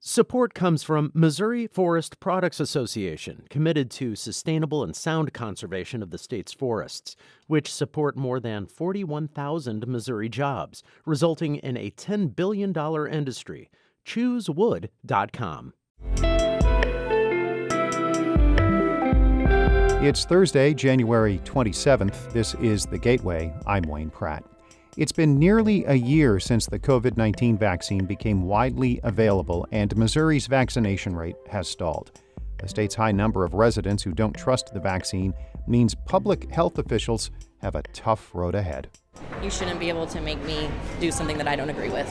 Support comes from Missouri Forest Products Association, committed to sustainable and sound conservation of the state's forests, which support more than 41,000 Missouri jobs, resulting in a $10 billion industry. ChooseWood.com. It's Thursday, January 27th. This is The Gateway. I'm Wayne Pratt. It's been nearly a year since the COVID-19 vaccine became widely available, and Missouri's vaccination rate has stalled. The state's high number of residents who don't trust the vaccine means public health officials have a tough road ahead. You shouldn't be able to make me do something that I don't agree with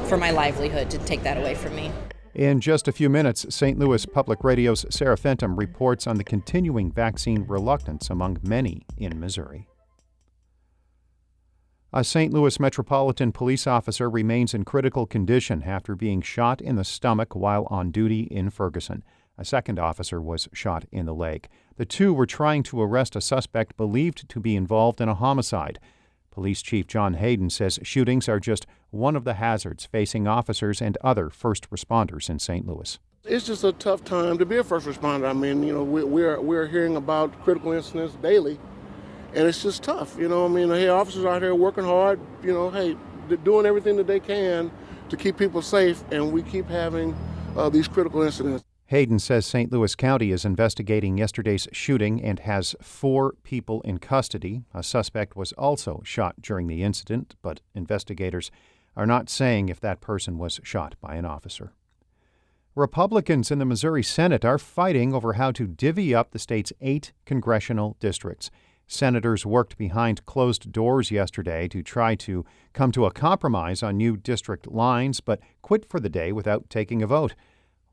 for my livelihood, to take that away from me. In just a few minutes, St. Louis Public Radio's Sarah Fenton reports on the continuing vaccine reluctance among many in Missouri. A St. Louis Metropolitan Police officer remains in critical condition after being shot in the stomach while on duty in Ferguson. A second officer was shot in the leg. The two were trying to arrest a suspect believed to be involved in a homicide. Police Chief John Hayden says shootings are just one of the hazards facing officers and other first responders in St. Louis. It's just a tough time to be a first responder. I mean, we're hearing about critical incidents daily. And it's just tough, hey, officers out here working hard, doing everything that they can to keep people safe, and we keep having these critical incidents. Hayden says St. Louis County is investigating yesterday's shooting and has 4 people in custody. A suspect was also shot during the incident, but investigators are not saying if that person was shot by an officer. Republicans in the Missouri Senate are fighting over how to divvy up the state's 8 congressional districts. Senators worked behind closed doors yesterday to try to come to a compromise on new district lines, but quit for the day without taking a vote.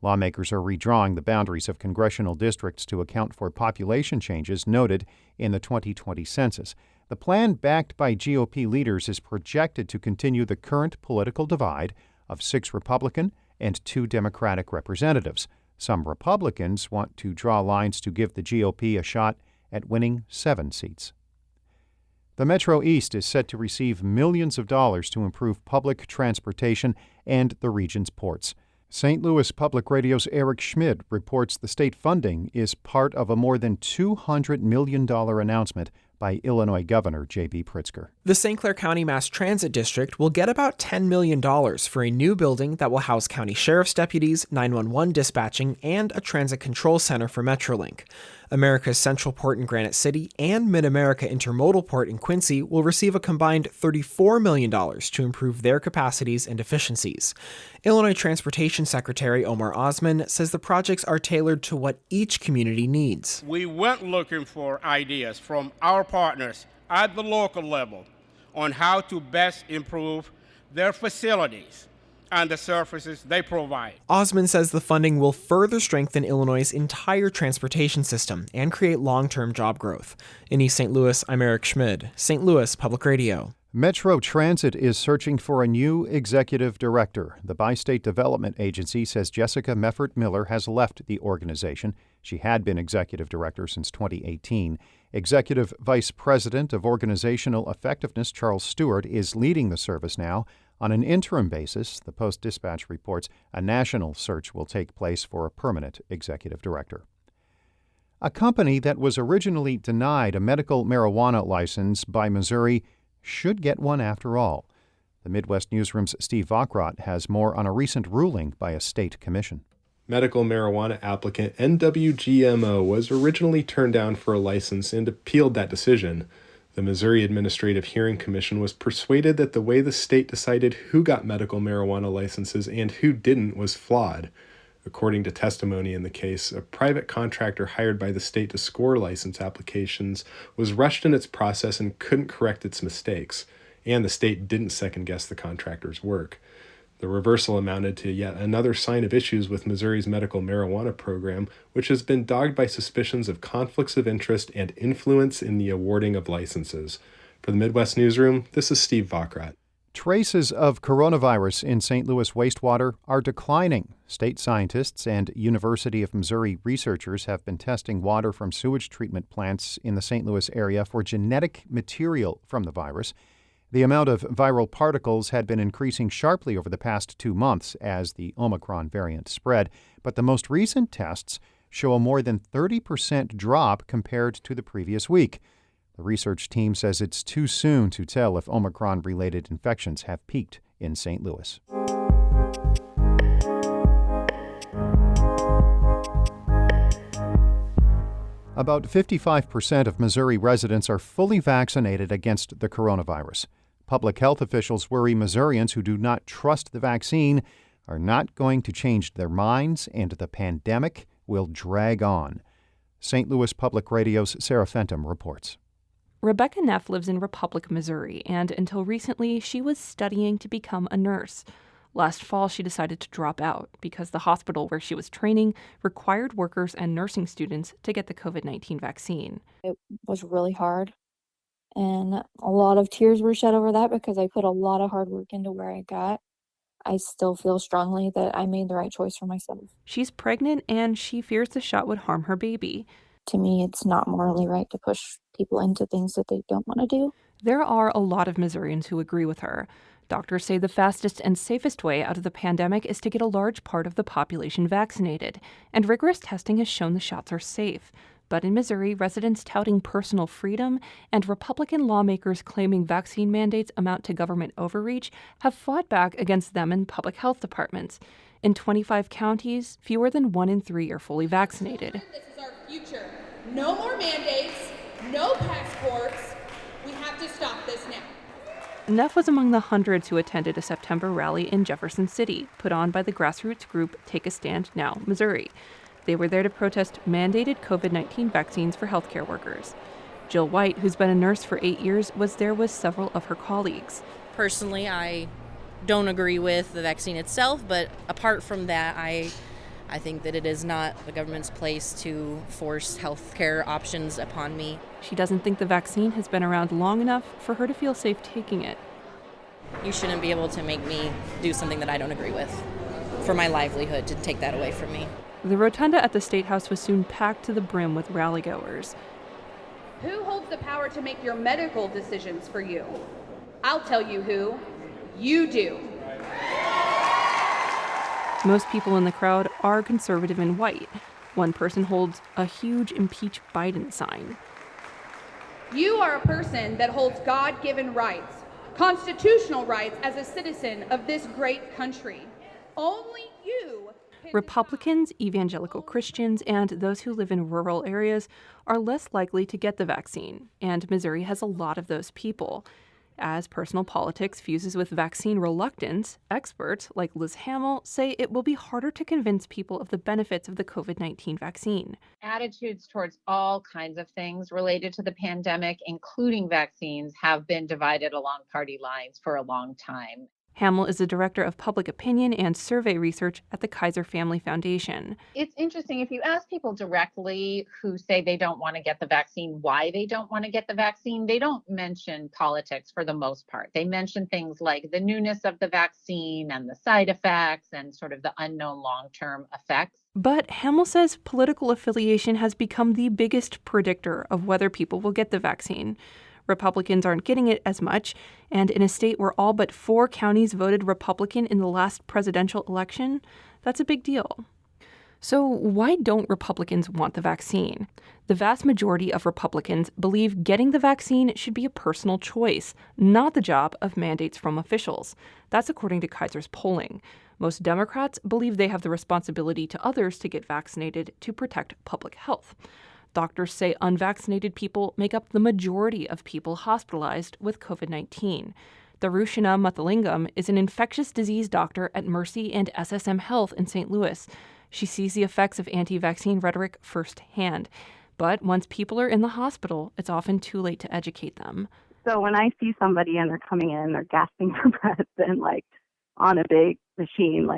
Lawmakers are redrawing the boundaries of congressional districts to account for population changes noted in the 2020 census. The plan, backed by GOP leaders, is projected to continue the current political divide of 6 Republican and 2 Democratic representatives. Some Republicans want to draw lines to give the GOP a shot at winning 7 seats. The Metro East is set to receive millions of dollars to improve public transportation and the region's ports. St. Louis Public Radio's Eric Schmid reports the state funding is part of a more than $200 million announcement by Illinois Governor J.B. Pritzker. The St. Clair County Mass Transit District will get about $10 million for a new building that will house county sheriff's deputies, 911 dispatching, and a transit control center for Metrolink. America's Central Port in Granite City and Mid-America Intermodal Port in Quincy will receive a combined $34 million to improve their capacities and efficiencies. Illinois Transportation Secretary Omar Osman says the projects are tailored to what each community needs. We went looking for ideas from our partners at the local level on how to best improve their facilities and the services they provide. Osman says the funding will further strengthen Illinois' entire transportation system and create long-term job growth. In East St. Louis, I'm Eric Schmid, St. Louis Public Radio. Metro Transit is searching for a new executive director. The Bi-State Development Agency says Jessica Meffert-Miller has left the organization. She had been executive director since 2018. Executive Vice President of Organizational Effectiveness Charles Stewart is leading the service now. On an interim basis, the Post-Dispatch reports a national search will take place for a permanent executive director. A company that was originally denied a medical marijuana license by Missouri should get one after all. The Midwest Newsroom's Steve Vackrot has more on a recent ruling by a state commission. Medical marijuana applicant NWGMO was originally turned down for a license and appealed that decision. The Missouri Administrative Hearing Commission was persuaded that the way the state decided who got medical marijuana licenses and who didn't was flawed. According to testimony in the case, a private contractor hired by the state to score license applications was rushed in its process and couldn't correct its mistakes, and the state didn't second-guess the contractor's work. The reversal amounted to yet another sign of issues with Missouri's medical marijuana program, which has been dogged by suspicions of conflicts of interest and influence in the awarding of licenses. For the Midwest Newsroom, this is Steve Vackrot. Traces of coronavirus in St. Louis wastewater are declining. State scientists and University of Missouri researchers have been testing water from sewage treatment plants in the St. Louis area for genetic material from the virus. The amount of viral particles had been increasing sharply over the past 2 months as the Omicron variant spread, but the most recent tests show a more than 30% drop compared to the previous week. The research team says it's too soon to tell if Omicron-related infections have peaked in St. Louis. About 55% of Missouri residents are fully vaccinated against the coronavirus. Public health officials worry Missourians who do not trust the vaccine are not going to change their minds, and the pandemic will drag on. St. Louis Public Radio's Sarah Fenton reports. Rebecca Neff lives in Republic, Missouri, and until recently, she was studying to become a nurse. Last fall, she decided to drop out because the hospital where she was training required workers and nursing students to get the COVID-19 vaccine. It was really hard, and a lot of tears were shed over that because I put a lot of hard work into where I got. I still feel strongly that I made the right choice for myself. She's pregnant, and she fears the shot would harm her baby. To me, it's not morally right to push people into things that they don't want to do. There are a lot of Missourians who agree with her. Doctors say the fastest and safest way out of the pandemic is to get a large part of the population vaccinated, and rigorous testing has shown the shots are safe. But in Missouri, residents touting personal freedom and Republican lawmakers claiming vaccine mandates amount to government overreach have fought back against them in public health departments. In 25 counties, fewer than 1 in 3 are fully vaccinated. This is our future. No more mandates, no passports. We have to stop this now. Neff was among the hundreds who attended a September rally in Jefferson City, put on by the grassroots group Take a Stand Now, Missouri. They were there to protest mandated COVID-19 vaccines for healthcare workers. Jill White, who's been a nurse for 8 years, was there with several of her colleagues. Personally, I don't agree with the vaccine itself, but apart from that, I think that it is not the government's place to force healthcare options upon me. She doesn't think the vaccine has been around long enough for her to feel safe taking it. You shouldn't be able to make me do something that I don't agree with for my livelihood, to take that away from me. The rotunda at the State House was soon packed to the brim with rallygoers. Who holds the power to make your medical decisions for you? I'll tell you who. You do. Most people in the crowd are conservative and white. One person holds a huge Impeach Biden sign. You are a person that holds God-given rights, constitutional rights as a citizen of this great country. Only you. Republicans, evangelical Christians, and those who live in rural areas are less likely to get the vaccine, and Missouri has a lot of those people. As personal politics fuses with vaccine reluctance, experts like Liz Hamill say it will be harder to convince people of the benefits of the COVID-19 vaccine. Attitudes towards all kinds of things related to the pandemic, including vaccines, have been divided along party lines for a long time. Hamill is the director of public opinion and survey research at the Kaiser Family Foundation. It's interesting, if you ask people directly who say they don't want to get the vaccine, why they don't want to get the vaccine, they don't mention politics for the most part. They mention things like the newness of the vaccine and the side effects and sort of the unknown long-term effects. But Hamill says political affiliation has become the biggest predictor of whether people will get the vaccine. Republicans aren't getting it as much, and in a state where all but 4 counties voted Republican in the last presidential election, that's a big deal. So why don't Republicans want the vaccine? The vast majority of Republicans believe getting the vaccine should be a personal choice, not the job of mandates from officials. That's according to Kaiser's polling. Most Democrats believe they have the responsibility to others to get vaccinated to protect public health. Doctors say unvaccinated people make up the majority of people hospitalized with COVID-19. Darushana Mathalingam is an infectious disease doctor at Mercy and SSM Health in St. Louis. She sees the effects of anti-vaccine rhetoric firsthand. But once people are in the hospital, it's often too late to educate them. So when I see somebody and they're coming in, they're gasping for breath and on a big machine,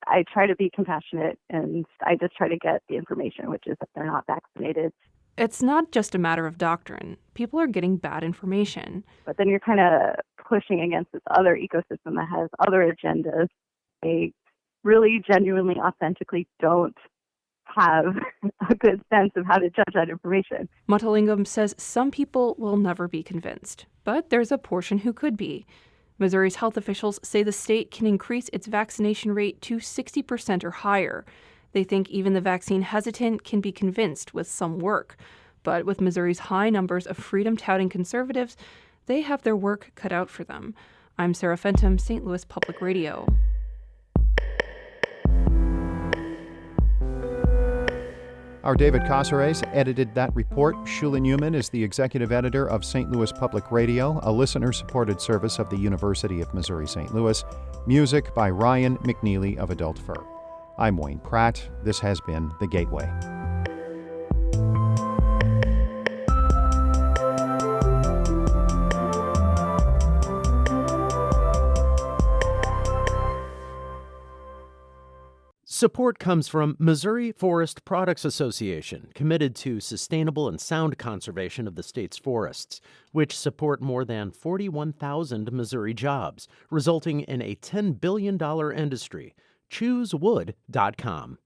I try to be compassionate and I just try to get the information, which is that they're not vaccinated. It's not just a matter of doctrine. People are getting bad information. But then you're kind of pushing against this other ecosystem that has other agendas. They really genuinely, authentically don't have a good sense of how to judge that information. Mutalingam says some people will never be convinced, but there's a portion who could be. Missouri's health officials say the state can increase its vaccination rate to 60% or higher. They think even the vaccine hesitant can be convinced with some work. But with Missouri's high numbers of freedom-touting conservatives, they have their work cut out for them. I'm Sarah Fenton, St. Louis Public Radio. Our David Casares edited that report. Shula Newman is the executive editor of St. Louis Public Radio, a listener-supported service of the University of Missouri-St. Louis. Music by Ryan McNeely of Adult Fur. I'm Wayne Pratt. This has been The Gateway. Support comes from Missouri Forest Products Association, committed to sustainable and sound conservation of the state's forests, which support more than 41,000 Missouri jobs, resulting in a $10 billion industry. ChooseWood.com.